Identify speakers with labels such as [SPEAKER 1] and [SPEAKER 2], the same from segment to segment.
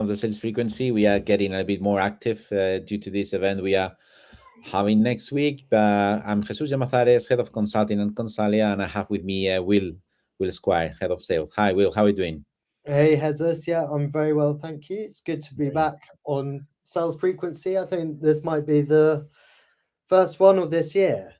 [SPEAKER 1] of the sales frequency. We are getting a bit more active due to this event we are having next week. I'm Jesus Llamazares, head of consulting and Consalia, and I have with me Will Squire, head of sales. Hi, Will. How are you doing?
[SPEAKER 2] Hey, Jesus. Yeah, I'm very well, thank you. It's good to be back on sales frequency. I think this might be the first one of this year.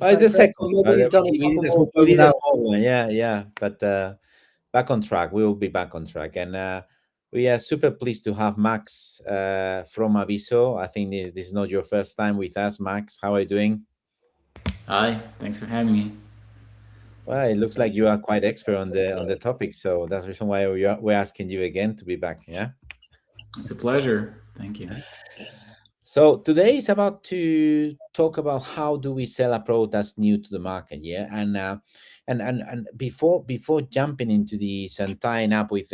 [SPEAKER 1] It's the second.
[SPEAKER 2] Or maybe you've done a couple more
[SPEAKER 1] We did a
[SPEAKER 2] now.
[SPEAKER 1] small one. Yeah. But back on track. We will be back on track. And we are super pleased to have Max from Aviso. I think this is not your first time with us, Max. How are you doing?
[SPEAKER 3] Hi, thanks for having me.
[SPEAKER 1] Well, it looks like you are quite expert on the topic, so that's the reason why we're asking you again to be back. Yeah.
[SPEAKER 3] It's a pleasure. Thank you.
[SPEAKER 1] So today is about to talk about how do we sell a product that's new to the market, yeah. And before jumping into this and tying up with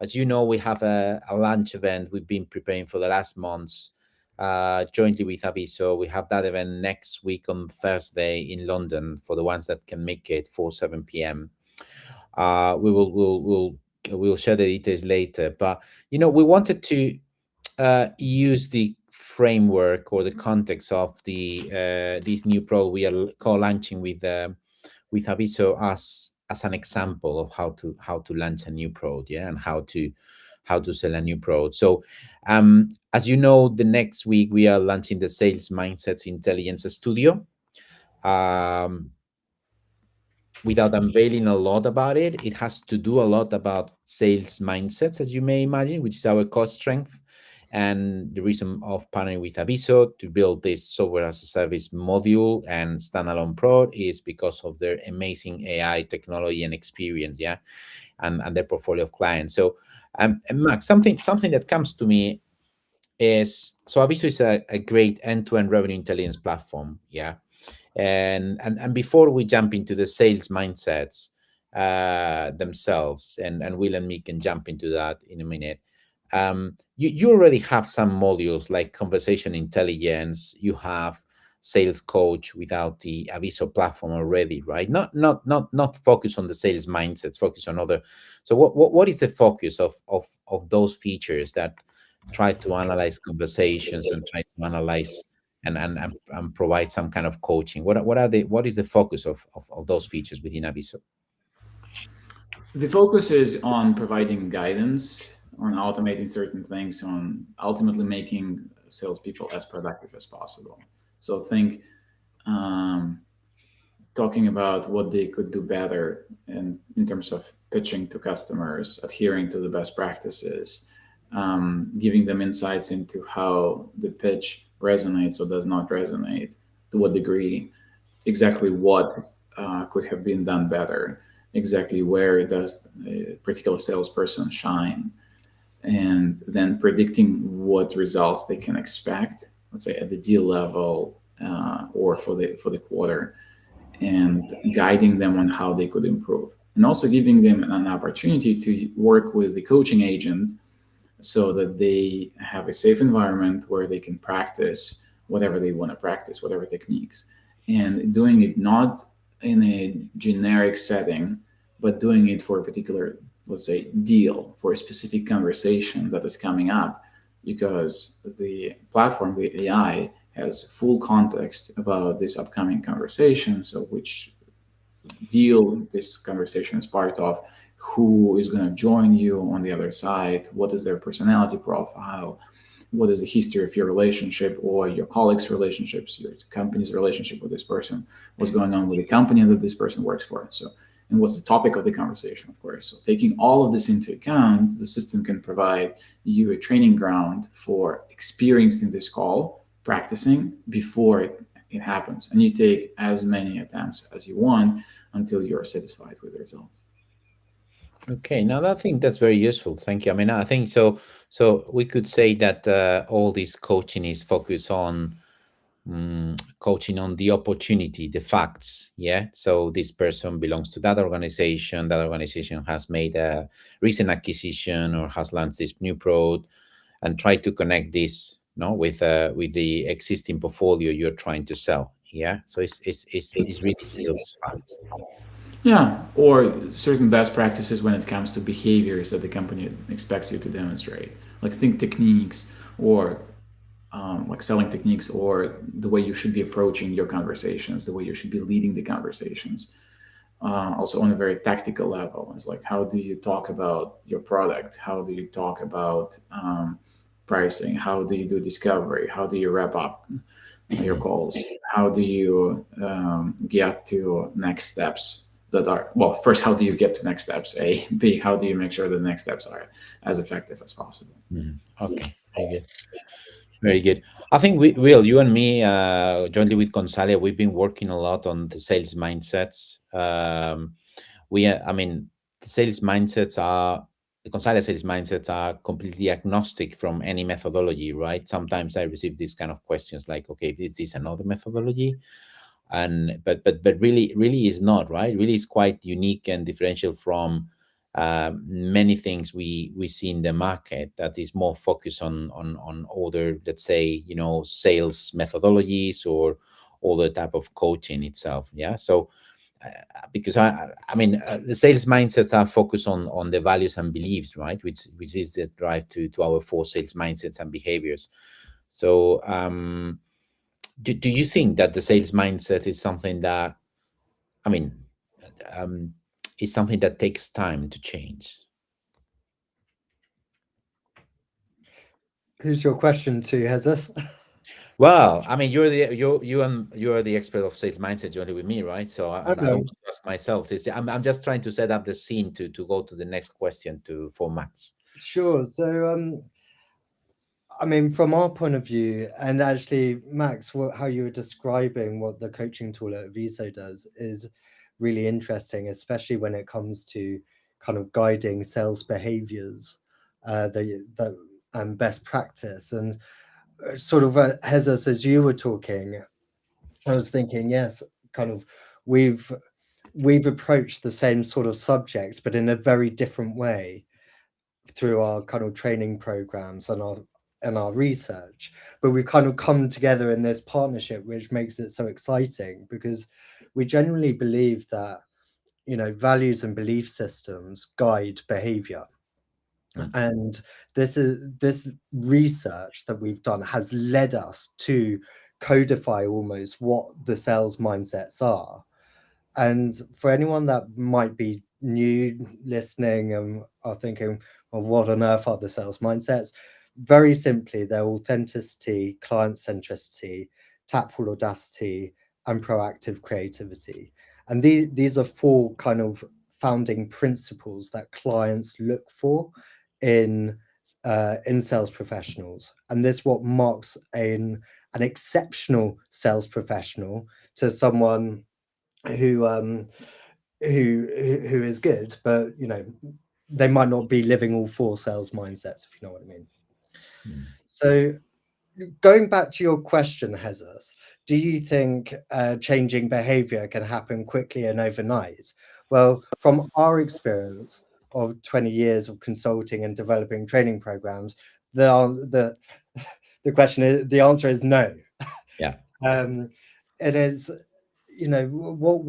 [SPEAKER 1] as you know, we have a launch event we've been preparing for the last months, jointly with Aviso. We have that event next week on Thursday in London for the ones that can make it for 7 p.m. We'll share the details later, but we wanted to use the framework or the context of the this new product we are co-launching with Aviso as an example of how to launch a new product, yeah, and how to sell a new product. So as you know, the next week we are launching the Sales Mindsets Intelligence Studio. Without unveiling a lot about it, it has to do a lot about sales mindsets, as you may imagine, which is our core strength. And the reason of partnering with Aviso to build this software as a service module and standalone product is because of their amazing AI technology and experience, yeah, and their portfolio of clients. So, and Max, something that comes to me is, so Aviso is a great end-to-end revenue intelligence platform, yeah. And before we jump into the sales mindsets themselves, and Will and me can jump into that in a minute. You already have some modules like conversation intelligence. You have sales coach without the Aviso platform already, right? Not focus on the sales mindsets, focus on other. So what is the focus of those features that try to analyze conversations and try to analyze and provide some kind of coaching? What is the focus of those features within Aviso?
[SPEAKER 3] The focus is on providing guidance, on automating certain things, on ultimately making salespeople as productive as possible. So think talking about what they could do better in terms of pitching to customers, adhering to the best practices, giving them insights into how the pitch resonates or does not resonate, to what degree, exactly what could have been done better, exactly where does a particular salesperson shine, and then predicting what results they can expect, let's say at the deal level or for the quarter, and guiding them on how they could improve, and also giving them an opportunity to work with the coaching agent so that they have a safe environment where they can practice whatever they want to practice, whatever techniques, and doing it not in a generic setting, but doing it for a particular, let's say, deal, for a specific conversation that is coming up, because the platform, the AI, has full context about this upcoming conversation. So which deal this conversation is part of, who is going to join you on the other side, what is their personality profile, what is the history of your relationship or your colleagues' relationships, your company's relationship with this person, what's going on with the company that this person works for. So, and what's the topic of the conversation, of course. So taking all of this into account, the system can provide you a training ground for experiencing this call, practicing before it happens. And you take as many attempts as you want until you're satisfied with the results.
[SPEAKER 1] Okay, now I think that's very useful. Thank you. I mean, I think so. So we could say that all this coaching is focused on coaching on the opportunity, the facts. Yeah. So this person belongs to that organization. That organization has made a recent acquisition or has launched this new product, and try to connect this, with the existing portfolio you're trying to sell. Yeah. So it's really sales facts.
[SPEAKER 3] Yeah, or certain best practices when it comes to behaviors that the company expects you to demonstrate, like think techniques or like selling techniques, or the way you should be approaching your conversations, the way you should be leading the conversations. Also, on a very tactical level, it's like how do you talk about your product? How do you talk about pricing? How do you do discovery? How do you wrap up your calls? How do you get to next steps that are, well, first, how do you get to next steps? A, B, how do you make sure the next steps are as effective as possible?
[SPEAKER 1] Okay, very good. Very good. I think Will, you and me, jointly with Consalia, we've been working a lot on the sales mindsets. I mean, the sales mindsets are the Consalia sales mindsets are completely agnostic from any methodology, right? Sometimes I receive these kind of questions like, okay, is this another methodology? And but really is not, right? Really is quite unique and differential from many things we see in the market that is more focused on other, let's say, sales methodologies or other type of coaching itself. Yeah. So because I mean, the sales mindsets are focused on the values and beliefs, right? Which is the drive to our four sales mindsets and behaviors. So do you think that the sales mindset is something that, I mean, um, is something that takes time to change?
[SPEAKER 2] Who's your question to, Jesus?
[SPEAKER 1] Well, I mean, you are the expert of sales mindset jointly with me, right? So I don't
[SPEAKER 2] Okay,
[SPEAKER 1] want to ask myself this. I'm just trying to set up the scene to go to the next question for Mats.
[SPEAKER 2] sure. So, I mean, from our point of view, and actually, Max, how you were describing what the coaching tool at Aviso does is really interesting, especially when it comes to kind of guiding sales behaviors, the and best practice. And sort of, Jesus, as you were talking, I was thinking, yes, kind of, we've approached the same sort of subject, but in a very different way through our kind of training programs and our research, but we kind of come together in this partnership, which makes it so exciting because we genuinely believe that values and belief systems guide behavior. And this research that we've done has led us to codify almost what the sales mindsets are. And for anyone that might be new listening and are thinking, well, what on earth are the sales mindsets? Very simply, they're authenticity, client centricity, tactful audacity, and proactive creativity. And these are four kind of founding principles that clients look for in sales professionals. And this what marks an exceptional sales professional to someone who is good, but they might not be living all four sales mindsets, if you know what I mean. So going back to your question, Jesus, do you think changing behavior can happen quickly and overnight? Well, from our experience of 20 years of consulting and developing training programs, the the answer is no.
[SPEAKER 1] Yeah.
[SPEAKER 2] It is, what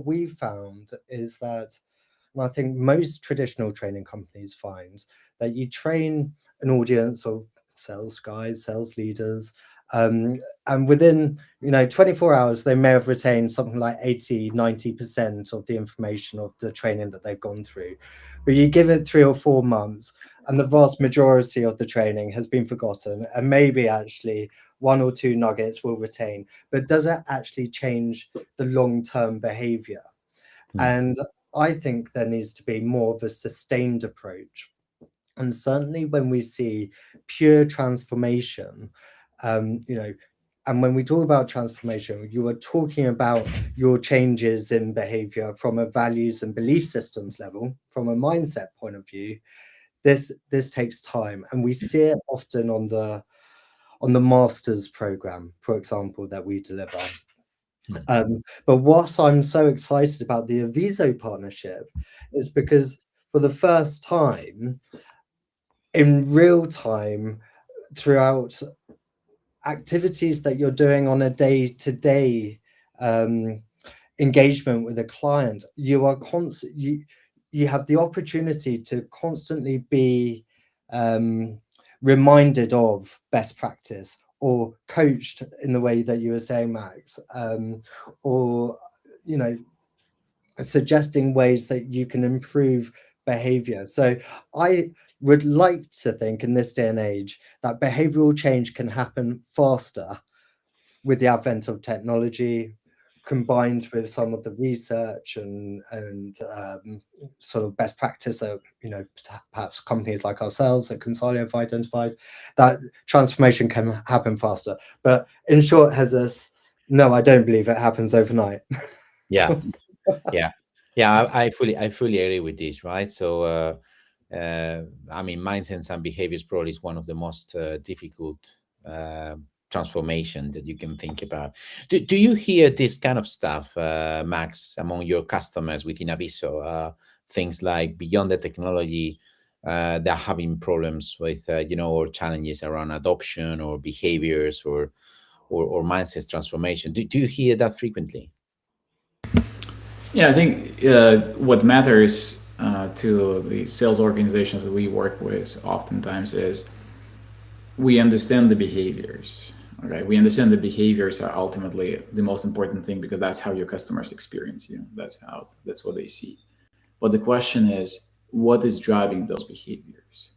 [SPEAKER 2] we've found is that, and I think most traditional training companies find that you train an audience of sales guys, sales leaders, and within 24 hours they may have retained something like 80-90% of the information of the training that they've gone through. But you give it 3 or 4 months and the vast majority of the training has been forgotten, and maybe actually 1 or 2 nuggets will retain, but does it actually change the long-term behavior? And I think there needs to be more of a sustained approach. And certainly when we see pure transformation, and when we talk about transformation, you are talking about your changes in behavior from a values and belief systems level, from a mindset point of view. This takes time, and we see it often on the master's program, for example, that we deliver. But what I'm so excited about the Aviso partnership is because for the first time, in real time, throughout activities that you're doing on a day-to-day engagement with a client, you are you have the opportunity to constantly be reminded of best practice, or coached in the way that you were saying, Max, or suggesting ways that you can improve behavior. So I would like to think in this day and age that behavioral change can happen faster with the advent of technology, combined with some of the research and sort of best practice that perhaps companies like ourselves at Consalia have identified, that transformation can happen faster. But in short, Jesus, no, I don't believe it happens overnight.
[SPEAKER 1] Yeah, yeah, yeah. I fully agree with this, right? So, I mean, mindsets and behaviors probably is one of the most difficult uh, transformation that you can think about. Do you hear this kind of stuff, Max, among your customers within Aviso? Things like beyond the technology, they're having problems with, or challenges around adoption or behaviors or mindset transformation. Do you hear that frequently?
[SPEAKER 3] Yeah, I think what matters to the sales organizations that we work with oftentimes is we understand the behaviors. Okay, we understand the behaviors are ultimately the most important thing because that's how your customers experience you. That's what they see. But the question is, what is driving those behaviors?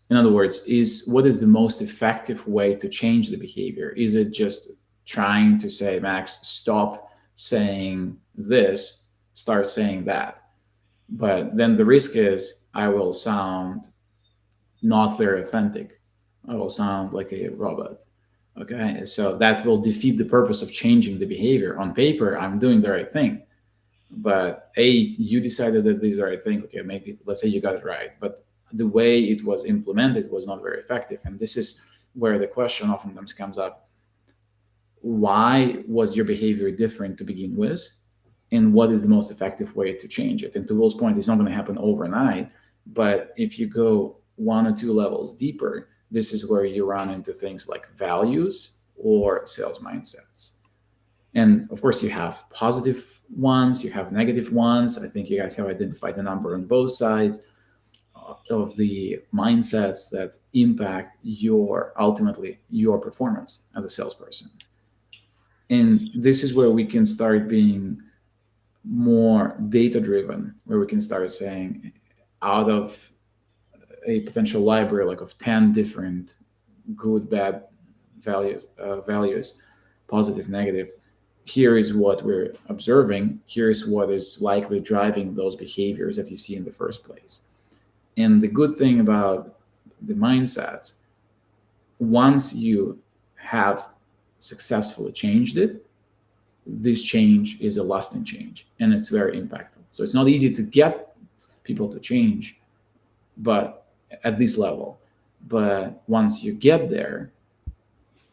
[SPEAKER 3] In other words, is what is the most effective way to change the behavior? Is it just trying to say, Max, stop saying this, start saying that? But then the risk is I will sound not very authentic. I will sound like a robot. Okay. So that will defeat the purpose of changing the behavior. On paper, I'm doing the right thing. But you decided that this is the right thing. Okay, maybe let's say you got it right. But the way it was implemented was not very effective. And this is where the question oftentimes comes up. Why was your behavior different to begin with? And what is the most effective way to change it? And to Will's point, it's not going to happen overnight. But if you go one or two levels deeper, this is where you run into things like values or sales mindsets. And of course, you have positive ones, you have negative ones. I think you guys have identified a number on both sides of the mindsets that impact ultimately your performance as a salesperson. And this is where we can start being more data driven, where we can start saying, out of a potential library like of 10 different good, bad values, positive, negative, here is what we're observing. Here's what is likely driving those behaviors that you see in the first place. And the good thing about the mindsets, once you have successfully changed it, this change is a lasting change and it's very impactful. So it's not easy to get people to change, but at this level. But once you get there,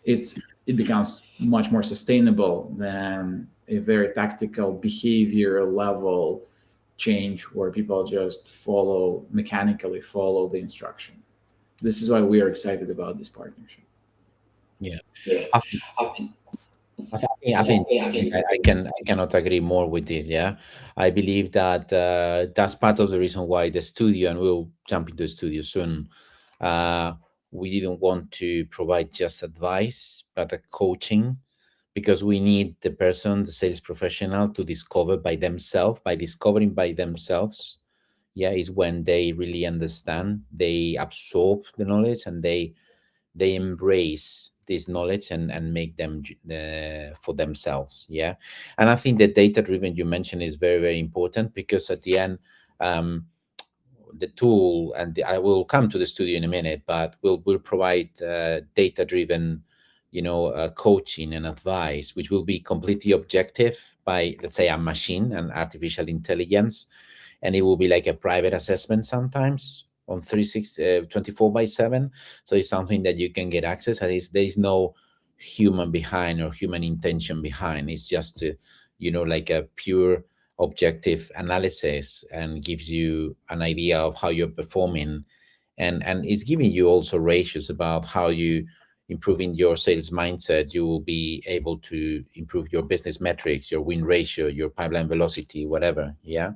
[SPEAKER 3] it becomes much more sustainable than a very tactical behavior level change where people just mechanically follow the instruction. This is why we are excited about this partnership.
[SPEAKER 1] Yeah.
[SPEAKER 3] Yeah.
[SPEAKER 1] I think I cannot agree more with this. Yeah, I believe that that's part of the reason why the studio, and we'll jump into the studio soon. Uh, we didn't want to provide just advice, but a coaching, because we need the person, the sales professional, to discover by themselves. By discovering by themselves, yeah, is when they really understand, they absorb the knowledge, and they embrace this knowledge and make them for themselves. Yeah, and I think the data driven you mentioned is very, very important, because at the end, um, the tool, and I will come to the studio in a minute, but we'll provide data driven, coaching and advice, which will be completely objective by, let's say, a machine and artificial intelligence, and it will be like a private assessment sometimes on 360 24/7. So it's something that you can get access, and there is no human behind or human intention behind. It's just like a pure objective analysis, and gives you an idea of how you're performing, and it's giving you also ratios about how improving your sales mindset, you will be able to improve your business metrics, your win ratio, your pipeline velocity, whatever. Yeah.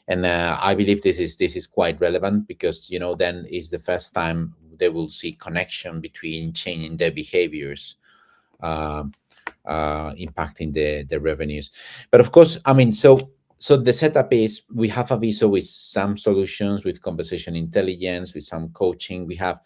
[SPEAKER 1] And I believe this is quite relevant, because then is the first time they will see connection between changing their behaviors, uh, impacting the revenues. But of course, I mean, so the setup is, we have Aviso with some solutions, with conversation intelligence, with some coaching. We have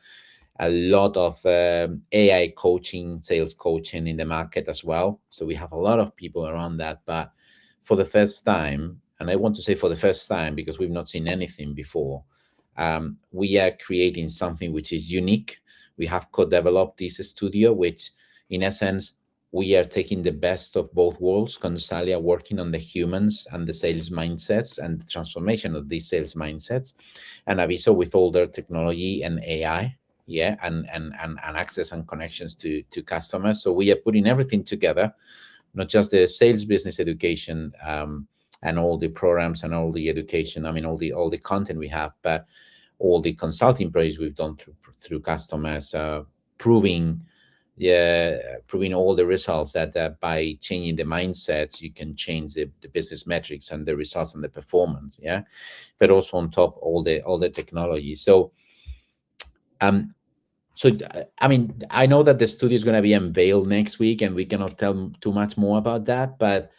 [SPEAKER 1] a lot of AI coaching, sales coaching in the market as well. So we have a lot of people around that. But for the first time, and I want to say for the first time because we've not seen anything before, we are creating something which is unique. We have co-developed this studio, which in essence, we are taking the best of both worlds. Consalia working on the humans and the sales mindsets and the transformation of these sales mindsets, and Aviso with all their technology and AI, yeah, and access and connections to customers. So we are putting everything together, not just the sales business education, and all the programs and all the education, I mean all the content we have, but all the consulting projects we've done through customers, proving all the results that by changing the mindsets you can change the business metrics and the results and the performance, yeah, but also on top all the technology. I mean, I know that the studio is going to be unveiled next week, and we cannot tell too much more about that. But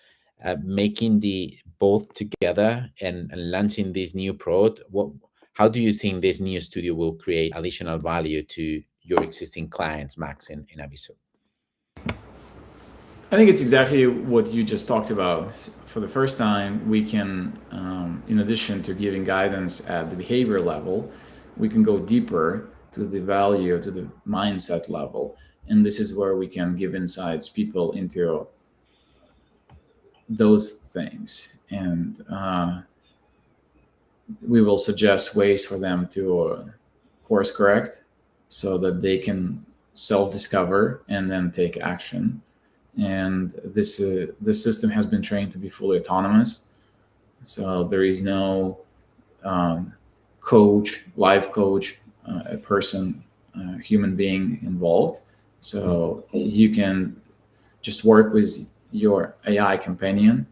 [SPEAKER 1] making the both together and launching this new product, how do you think this new studio will create additional value to your existing clients, Max, in Aviso?
[SPEAKER 3] I think it's exactly what you just talked about. For the first time, we can, in addition to giving guidance at the behavior level, we can go deeper to the value, to the mindset level. And this is where we can give insights people into those things. And we will suggest ways for them to course correct so that they can self-discover and then take action. And this system has been trained to be fully autonomous, so there is no live coach, a person, human being involved. So you can just work with your AI companion,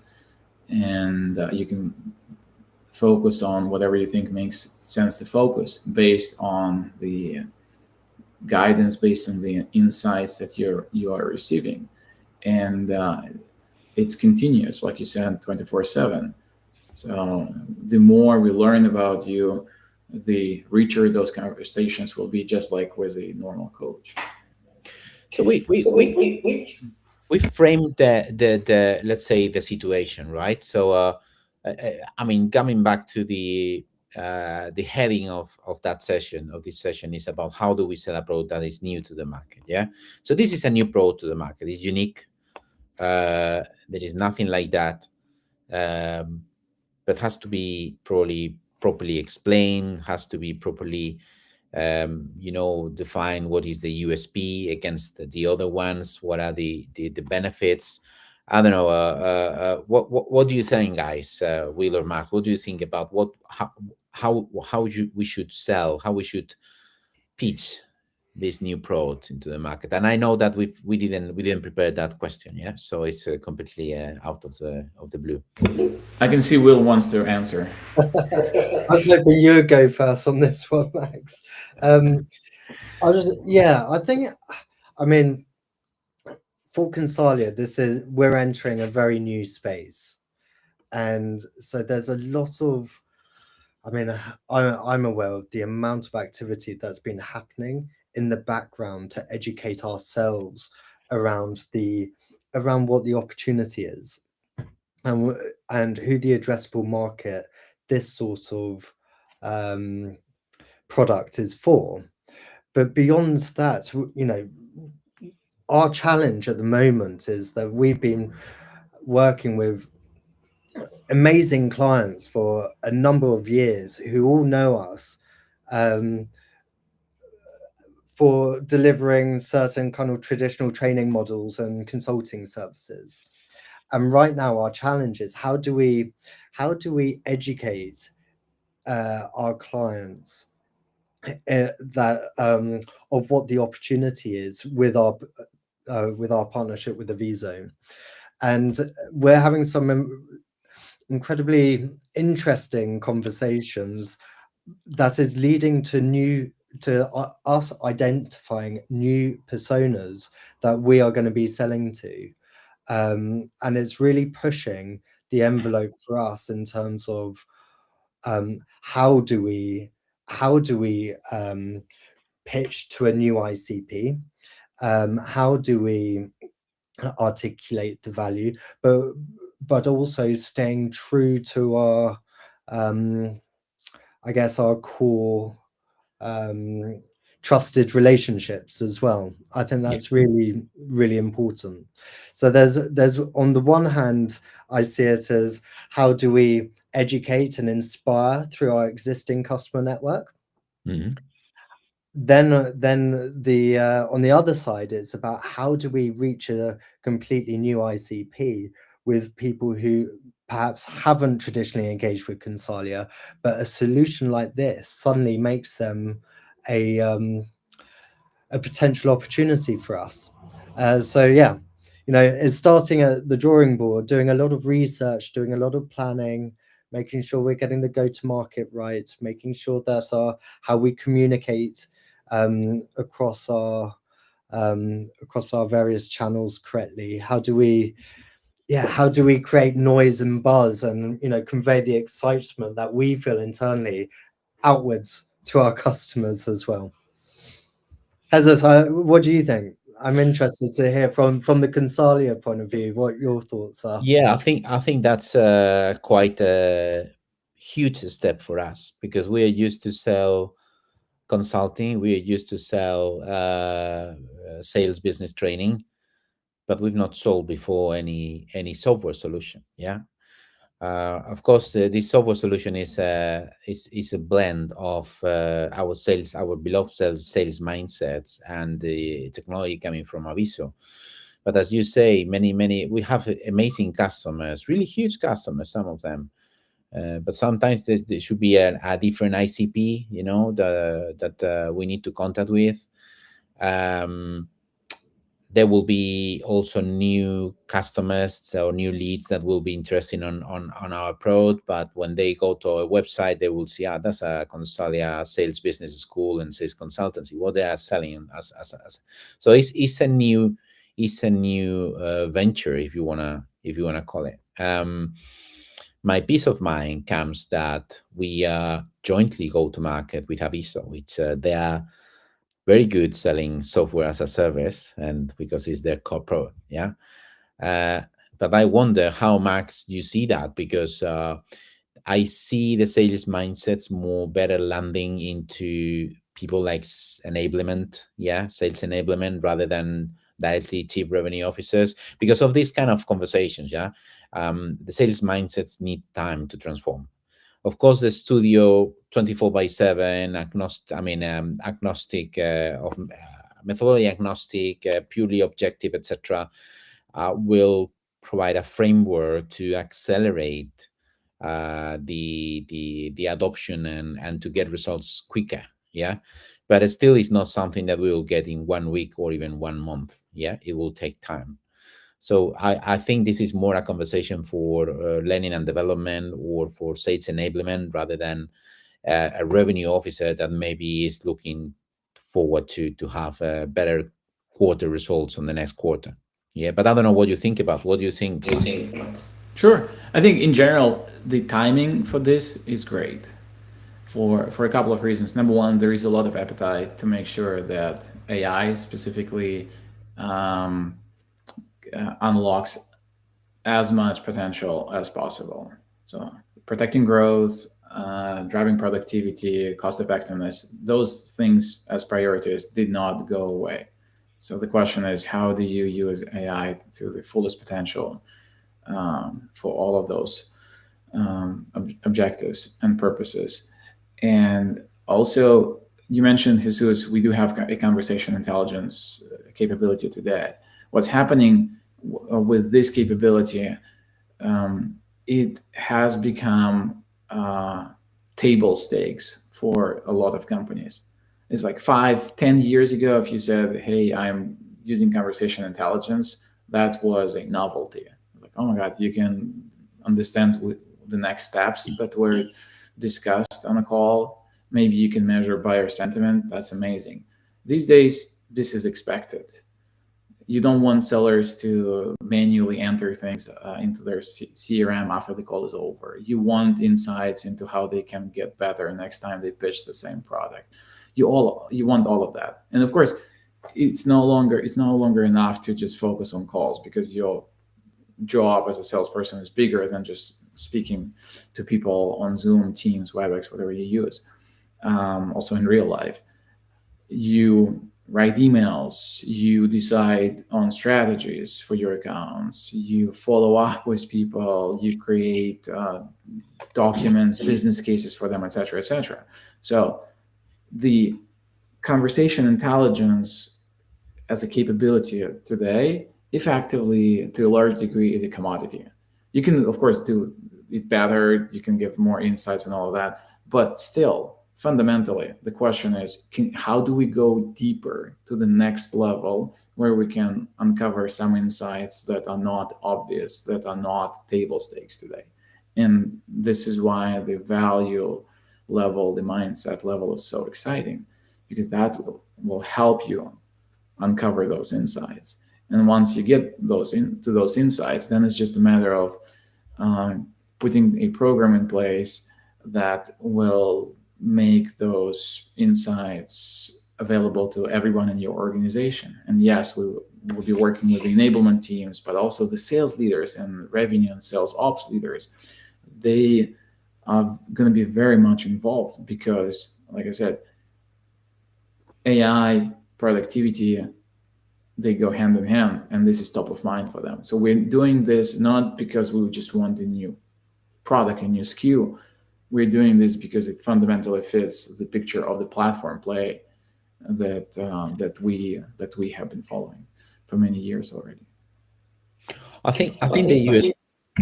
[SPEAKER 3] and you can focus on whatever you think makes sense to focus based on the guidance, based on the insights that you are receiving. And it's continuous, like you said, 24/7. So the more we learn about you, the richer those conversations will be, just like with a normal coach.
[SPEAKER 1] So we framed the let's say the situation, right? So I mean, coming back to the heading of this session is about how do we sell a product that is new to the market. Yeah, so this is a new product to the market. It's unique. There is nothing like that, but has to be properly explained, has to be properly define what is the USP against the other ones, what are the benefits. I don't know, what do you think, guys? Will or Mark, what do you think about we should sell, how we should pitch this new product into the market? And I know that we didn't prepare that question, yeah, so it's completely out of the blue.
[SPEAKER 3] I can see Will wants to answer.
[SPEAKER 2] I was hoping you would go first on this one, Max. I think, I mean, for Consalia, we're entering a very new space, and so there's a lot of, I mean, I'm aware of the amount of activity that's been happening in the background to educate ourselves around what the opportunity is, and who the addressable market this sort of product is for. But beyond that, our challenge at the moment is that we've been working with amazing clients for a number of years who all know us for delivering certain kind of traditional training models and consulting services. And right now our challenge is how do we educate our clients that of what the opportunity is with our partnership with Aviso, and we're having some incredibly interesting conversations that is leading to us identifying new personas that we are going to be selling to, and it's really pushing the envelope for us in terms of how do we pitch to a new ICP, how do we articulate the value, but also staying true to our I guess our core trusted relationships as well. I think
[SPEAKER 1] Yeah.
[SPEAKER 2] that's really, really important. So there's on the one hand, I see it as how do we educate and inspire through our existing customer network.
[SPEAKER 1] Mhm.
[SPEAKER 2] Then the on the other side, it's about how do we reach a completely new ICP with people who perhaps haven't traditionally engaged with Consalia, but a solution like this suddenly makes them a potential opportunity for us. So yeah, it's starting at the drawing board, doing a lot of research, doing a lot of planning, making sure we're getting the go-to-market right, making sure that how we communicate across our various channels correctly. How do we create noise and buzz and convey the excitement that we feel internally outwards to our customers as well. Heather, what do you think? I'm interested to hear from the Consalia point of view what your thoughts are.
[SPEAKER 1] Yeah, I think that's quite a huge step for us because we are used to sell consulting, we are used to sell sales business training, but we've not sold before any software solution. Yeah. Of course, this software solution is a blend of our beloved sales mindsets and the technology coming from Aviso. But as you say, many we have amazing customers, really huge customers, some of them. But sometimes there should be a different ICP, that we need to contact with. Um, there will be also new customers or new leads that will be interested on our approach. But when they go to our website, they will see, that's a Consalia sales business school and sales consultancy. What they are selling as. So it's a new venture, if you wanna call it. My peace of mind comes that we jointly go to market with Aviso, which they are very good selling software as a service, and because it's their core product. Yeah. uh, but I wonder how, Max, you see that, because I see the sales mindsets more better landing into people like enablement, yeah, sales enablement, rather than directly chief revenue officers, because of these kind of conversations. Yeah. The sales mindsets need time to transform. Of course, the studio 24 by 7 agnostic, of methodology agnostic, purely objective, etc., will provide a framework to accelerate the adoption and to get results quicker. Yeah. But it still is not something that we will get in 1 week or even 1 month. Yeah, it will take time. So I think this is more a conversation for learning and development, or for sales enablement, rather than a revenue officer that maybe is looking forward to have better quarter results on the next quarter. Yeah, but I don't know what you think about. What do you think, Max?
[SPEAKER 3] Sure. I think in general, the timing for this is great for a couple of reasons. Number one, there is a lot of appetite to make sure that AI specifically um, unlocks as much potential as possible. So protecting growth, driving productivity, cost effectiveness, those things as priorities did not go away. So the question is, how do you use AI to the fullest potential for all of those objectives and purposes? And also, you mentioned, Jesus, we do have a conversation intelligence capability today. What's happening with this capability, it has become table stakes for a lot of companies. It's like 5-10 years ago, if you said, hey, I'm using conversation intelligence, that was a novelty. Like, oh my God, you can understand the next steps that were discussed on a call. Maybe you can measure buyer sentiment. That's amazing. These days, this is expected. You don't want sellers to manually enter things into their CRM after the call is over. You want insights into how they can get better next time they pitch the same product. You want all of that, and of course, it's no longer enough to just focus on calls, because your job as a salesperson is bigger than just speaking to people on Zoom, Teams, WebEx, whatever you use. Also in real life, you write emails, you decide on strategies for your accounts, you follow up with people, you create documents, business cases for them, etc., etc. So the conversation intelligence as a capability today, effectively, to a large degree, is a commodity. You can, of course, do it better, you can give more insights and all of that, but still, fundamentally, the question is, how do we go deeper to the next level where we can uncover some insights that are not obvious, that are not table stakes today? And this is why the value level, the mindset level is so exciting, because that will help you uncover those insights. And once you get to those insights, then it's just a matter of putting a program in place that will make those insights available to everyone in your organization. And yes, we will be working with the enablement teams, but also the sales leaders and revenue and sales ops leaders. They are going to be very much involved because, like I said, AI, productivity, they go hand in hand, and this is top of mind for them. So we're doing this not because we just want a new product, a new SKU. We're doing this because it fundamentally fits the picture of the platform play that we have been following for many years already.
[SPEAKER 1] I think the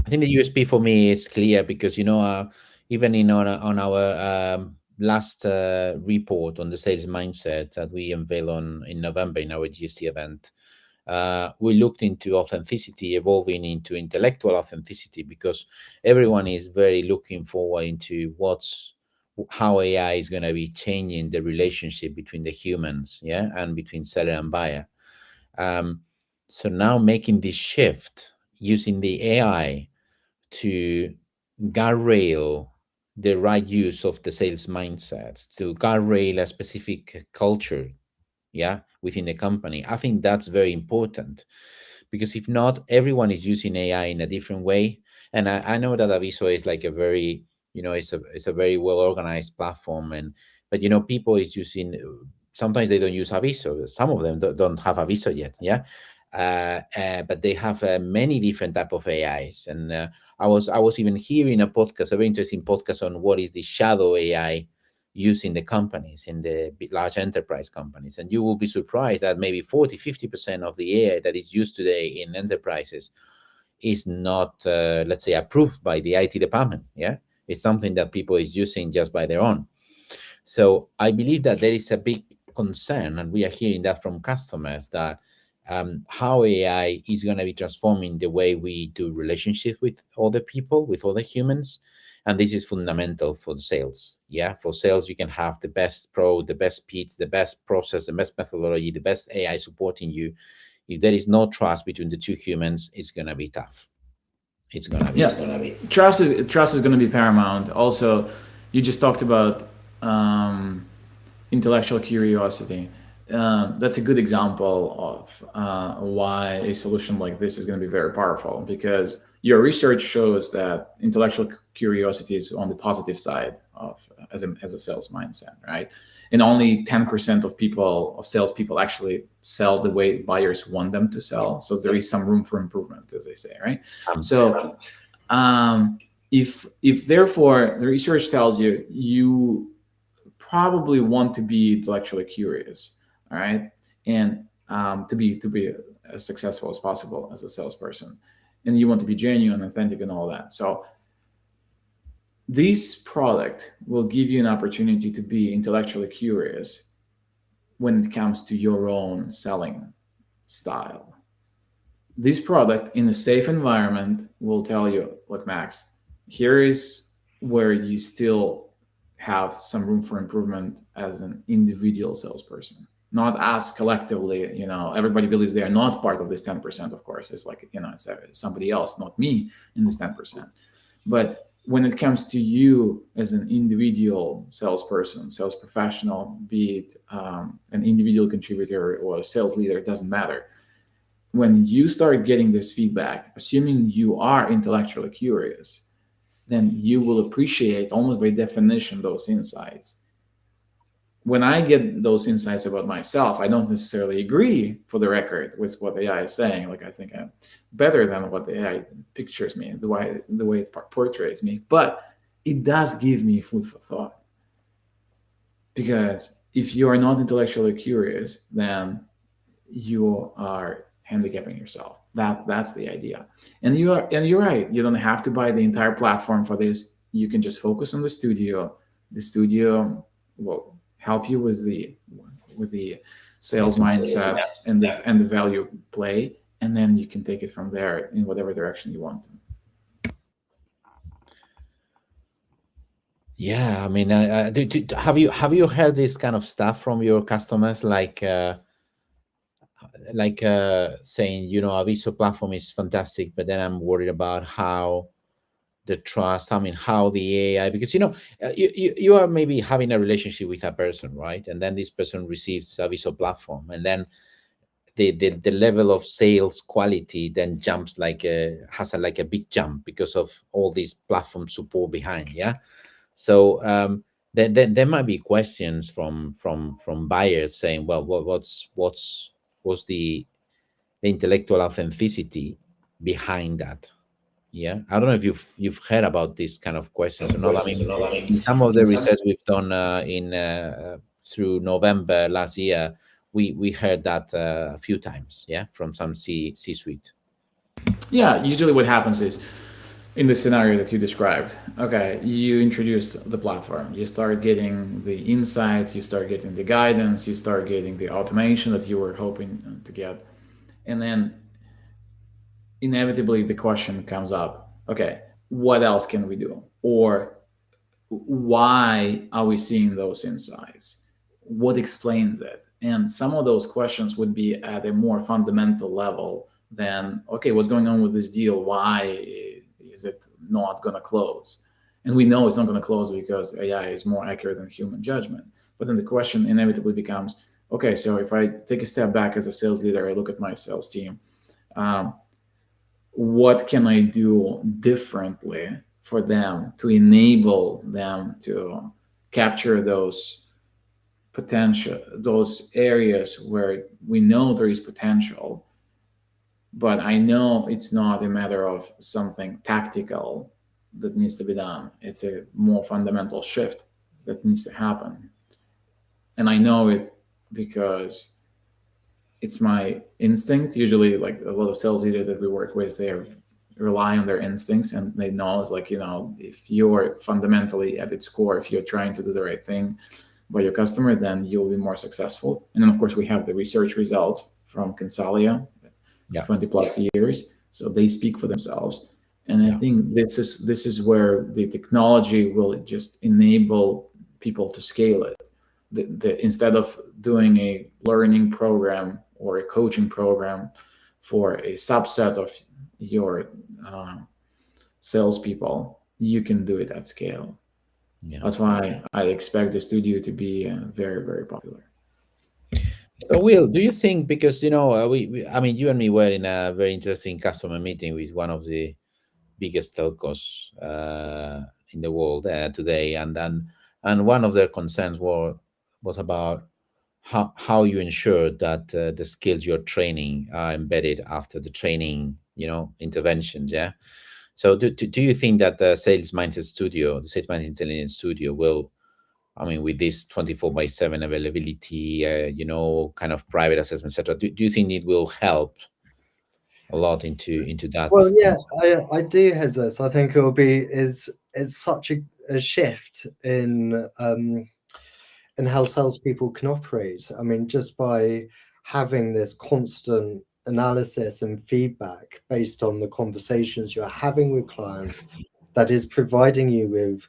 [SPEAKER 1] USP for me is clear because even on our last report on the sales mindset that we unveiled in November in our GST event, we looked into authenticity evolving into intellectual authenticity, because everyone is very looking forward into how AI is going to be changing the relationship between the humans, and between seller and buyer. So now making this shift using the AI to guardrail the right use of the sales mindsets, to guardrail a specific culture, within the company. I think that's very important, because if not, everyone is using AI in a different way. And I know that Aviso is like a very, it's a very well organized platform, but people is using. Sometimes they don't use Aviso. Some of them don't have Aviso yet, but they have many different type of AIs. And I was even hearing a very interesting podcast on what is the shadow AI used in the companies, in the large enterprise companies. And you will be surprised that maybe 40-50% of the AI that is used today in enterprises is not, let's say, approved by the IT department. It's something that people is using just by their own. So I believe that there is a big concern, and we are hearing that from customers, that how AI is going to be transforming the way we do relationships with other people, with other humans. And this is fundamental for sales. For sales, you can have the best the best pitch, the best process, the best methodology, the best AI supporting you. If there is no trust between the two humans, it's going to be tough. It's going to be.
[SPEAKER 3] Trust is going to be paramount. Also, you just talked about intellectual curiosity. That's a good example of why a solution like this is going to be very powerful, because your research shows that intellectual curiosity is on the positive side of as a sales mindset, right? And only 10% of salespeople actually sell the way buyers want them to sell. So there is some room for improvement, as they say, right? So if therefore the research tells you probably want to be intellectually curious, all right, and to be as successful as possible as a salesperson, and you want to be genuine, authentic, and all that. So this product will give you an opportunity to be intellectually curious when it comes to your own selling style. This product in a safe environment will tell you, look, Max, here is where you still have some room for improvement as an individual salesperson, not as collectively. Everybody believes they are not part of this 10%. Of course, it's like, it's somebody else, not me, in this 10%. But when it comes to you as an individual salesperson, sales professional, be it an individual contributor or a sales leader, it doesn't matter. When you start getting this feedback, assuming you are intellectually curious, then you will appreciate, almost by definition, those insights. When I get those insights about myself, I don't necessarily agree, for the record, with what the AI is saying. Like, I think I'm better than what the AI pictures me, the way it portrays me. But it does give me food for thought. Because if you are not intellectually curious, then you are handicapping yourself. That's the idea. And you're right. You don't have to buy the entire platform for this. You can just focus on the studio. The studio will help you with the sales mindset and the value play, and then you can take it from there in whatever direction you want to.
[SPEAKER 1] Yeah, I mean, have you heard this kind of stuff from your customers, like saying, Aviso platform is fantastic, but then I'm worried about how the trust, how the AI, because you are maybe having a relationship with a person, right? And then this person receives Aviso platform, and then the level of sales quality then jumps, has a big jump because of all this platform support behind. Yeah. So then there might be questions from buyers saying, well, what's the intellectual authenticity behind that? Yeah, I don't know if you've heard about these kind of questions or not. I mean, in some of the research we've done through November last year, we heard that a few times, yeah, from some C-suite.
[SPEAKER 3] Yeah, usually what happens is, in the scenario that you described, okay, you introduced the platform, you start getting the insights, you start getting the guidance, you start getting the automation that you were hoping to get, and then inevitably the question comes up, okay, what else can we do? Or why are we seeing those insights? What explains it? And some of those questions would be at a more fundamental level than, okay, what's going on with this deal? Why is it not going to close? And we know it's not going to close because AI is more accurate than human judgment. But then the question inevitably becomes, okay, so if I take a step back as a sales leader, I look at my sales team, what can I do differently for them to enable them to capture those potential, those areas where we know there is potential, but I know it's not a matter of something tactical that needs to be done. It's a more fundamental shift that needs to happen. And I know it because it's my instinct. Usually, like a lot of sales leaders that we work with, they rely on their instincts, and they know it's like, if you're fundamentally at its core, if you're trying to do the right thing by your customer, then you'll be more successful. And then, of course, we have the research results from Consalia, 20 plus years. So they speak for themselves. And I think this is where the technology will just enable people to scale it. Instead of doing a learning program or a coaching program for a subset of your salespeople, you can do it at scale. Yeah. That's why I expect the studio to be very, very popular.
[SPEAKER 1] So, Will, do you think, because I mean, you and me were in a very interesting customer meeting with one of the biggest telcos in the world today, and one of their concerns was about how you ensure that the skills you're training are embedded after the training, interventions. Yeah. So do you think that the Sales Mindset Studio, the Sales Mindset Intelligence Studio will, I mean, with this 24/7 availability, kind of private assessment, etc., do you think it will help a lot into that?
[SPEAKER 2] Well, yeah, I do, Jesus. I think it will be it's such a shift in in how salespeople can operate. I mean, just by having this constant analysis and feedback based on the conversations you're having with clients, that is providing you with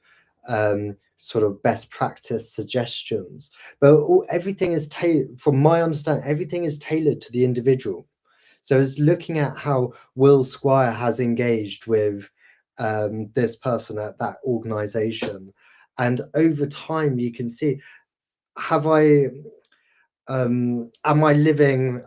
[SPEAKER 2] sort of best practice suggestions. But everything is tailored, from my understanding, everything is tailored to the individual. So it's looking at how Will Squire has engaged with this person at that organization. And over time, you can see, have I am I living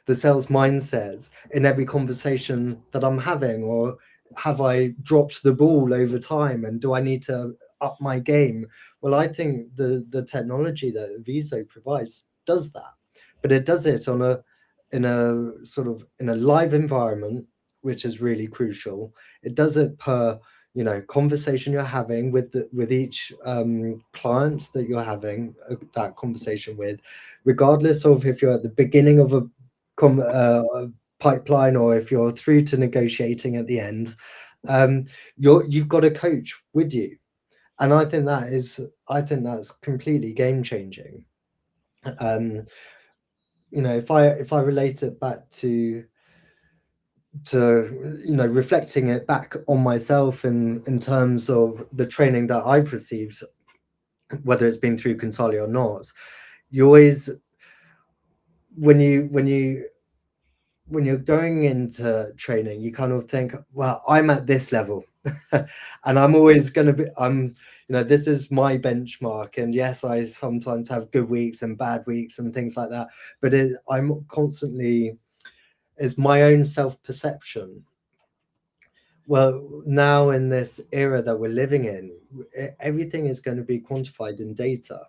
[SPEAKER 2] the sales mindsets in every conversation that I'm having, or have I dropped the ball over time, and do I need to up my game? Well, I think the technology that Aviso provides does that, but it does it on a in a sort of in a live environment, which is really crucial. It does it per conversation you're having with each client that you're having that conversation with, regardless of if you're at the beginning of a pipeline or if you're through to negotiating at the end. You've got a coach with you, and I think that's completely game changing. If I relate it back to reflecting it back on myself in terms of the training that I've received, whether it's been through Consalia or not, you always, when you're going into training, you kind of think, well, I'm at this level and I'm always going to be, this is my benchmark. And yes, I sometimes have good weeks and bad weeks and things like that, but I'm constantly, it's my own self-perception. Well, now in this era that we're living in, everything is going to be quantified in data.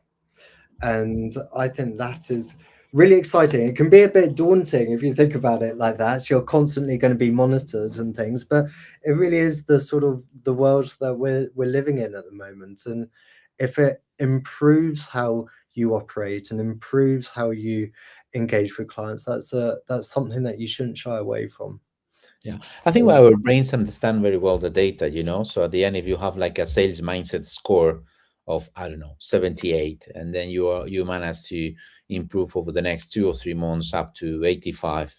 [SPEAKER 2] And I think that is really exciting. It can be a bit daunting if you think about it like that. You're constantly going to be monitored and things, but it really is the sort of the world that we're living in at the moment. And if it improves how you operate and improves how you engage with clients, that's something that you shouldn't shy away from.
[SPEAKER 1] Yeah, I think
[SPEAKER 2] So,
[SPEAKER 1] our brains understand very well the data, So at the end, if you have like a sales mindset score of, I don't know, 78, and then you manage to improve over the next 2 or 3 months up to 85,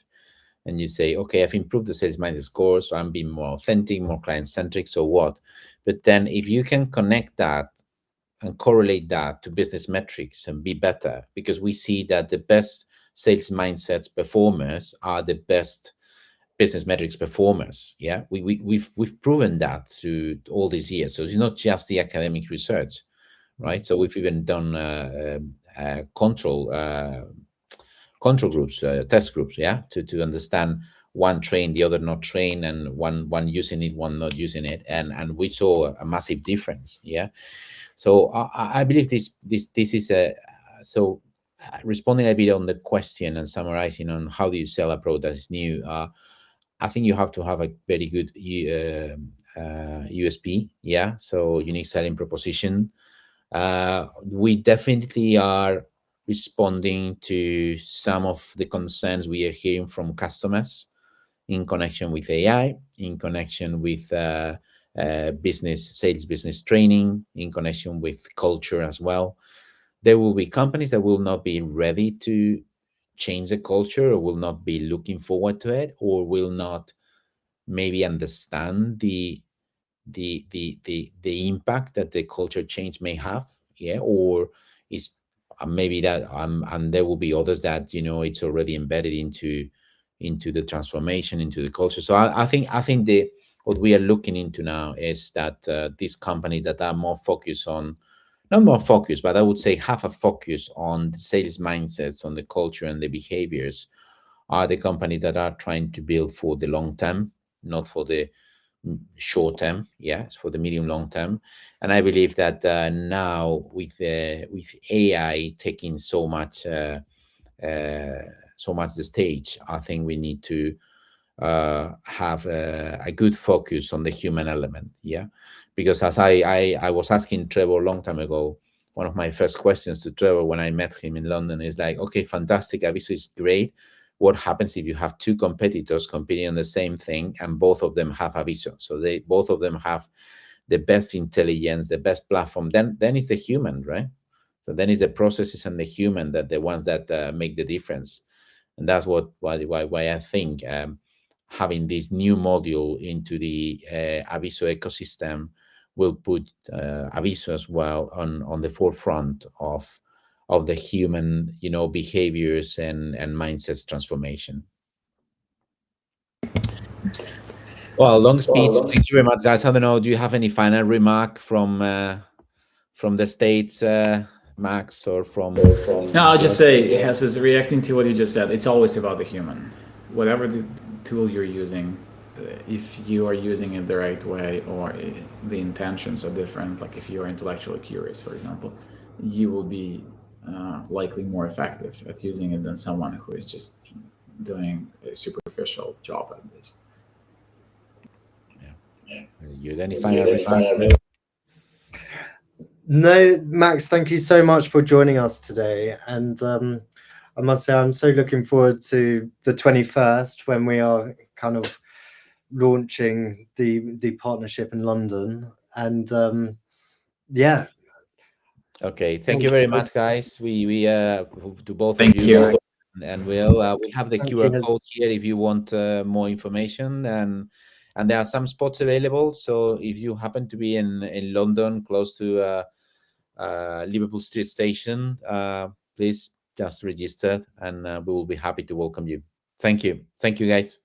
[SPEAKER 1] and you say, okay, I've improved the sales mindset score, so I'm being more authentic, more client-centric, so what? But then if you can connect that and correlate that to business metrics and be better, because we see that the best sales mindsets performers are the best business metrics performers. Yeah, we've proven that through all these years. So it's not just the academic research, right? So we've even done control groups, test groups, yeah, to understand one trained, the other not trained, and one using it, one not using it, and we saw a massive difference. Yeah, so I believe this is a so. Responding a bit on the question and summarizing on how do you sell a product that is new, I think you have to have a very good USP, yeah, so unique selling proposition. We definitely are responding to some of the concerns we are hearing from customers in connection with AI, in connection with business training, in connection with culture as well. There will be companies that will not be ready to change the culture, or will not be looking forward to it, or will not maybe understand the impact that the culture change may have. Yeah, or is maybe that and there will be others that it's already embedded into the transformation, into the culture. So I think the what we are looking into now is that these companies that are more focused on, not more focused, but I would say have a focus on the sales mindsets, on the culture and the behaviors, are the companies that are trying to build for the long term, not for the short term. Yeah, it's for the medium long term. And I believe that now with AI taking so much the stage, I think we need to have a good focus on the human element. Yeah, because as I was asking Trevor a long time ago, one of my first questions to Trevor when I met him in London is like, okay, fantastic, Aviso is great. What happens if you have two competitors competing on the same thing and both of them have Aviso? So they both of them have the best intelligence, the best platform. Then it's the human, right? So then it's the processes and the human that the ones that make the difference. And that's why I think having this new module into the Aviso ecosystem will put Aviso as well on the forefront of the human, behaviors and mindsets transformation. Well, long speech. Thank you very much, guys. I don't know. Do you have any final remark from the States, Max, or from?
[SPEAKER 3] No, I'll just say, Hess is reacting to what you just said. It's always about the human. Whatever the tool you're using, if you are using it the right way or the intentions are different, like if you are intellectually curious, for example, you will be likely more effective at using it than someone who is just doing a superficial job at this.
[SPEAKER 1] You any final remark?
[SPEAKER 2] No, Max, thank you so much for joining us today. And I must say, I'm so looking forward to the 21st when we are kind of launching the partnership in London. And yeah.
[SPEAKER 1] Okay, thank you very much, guys. We to both
[SPEAKER 3] Thank
[SPEAKER 1] of you,
[SPEAKER 3] you.
[SPEAKER 1] and we'll have the
[SPEAKER 2] Thank
[SPEAKER 1] QR
[SPEAKER 2] you,
[SPEAKER 1] code here if you want more information, and there are some spots available. So if you happen to be in London, close to Liverpool Street Station, please just register, and we will be happy to welcome you. Thank you, guys.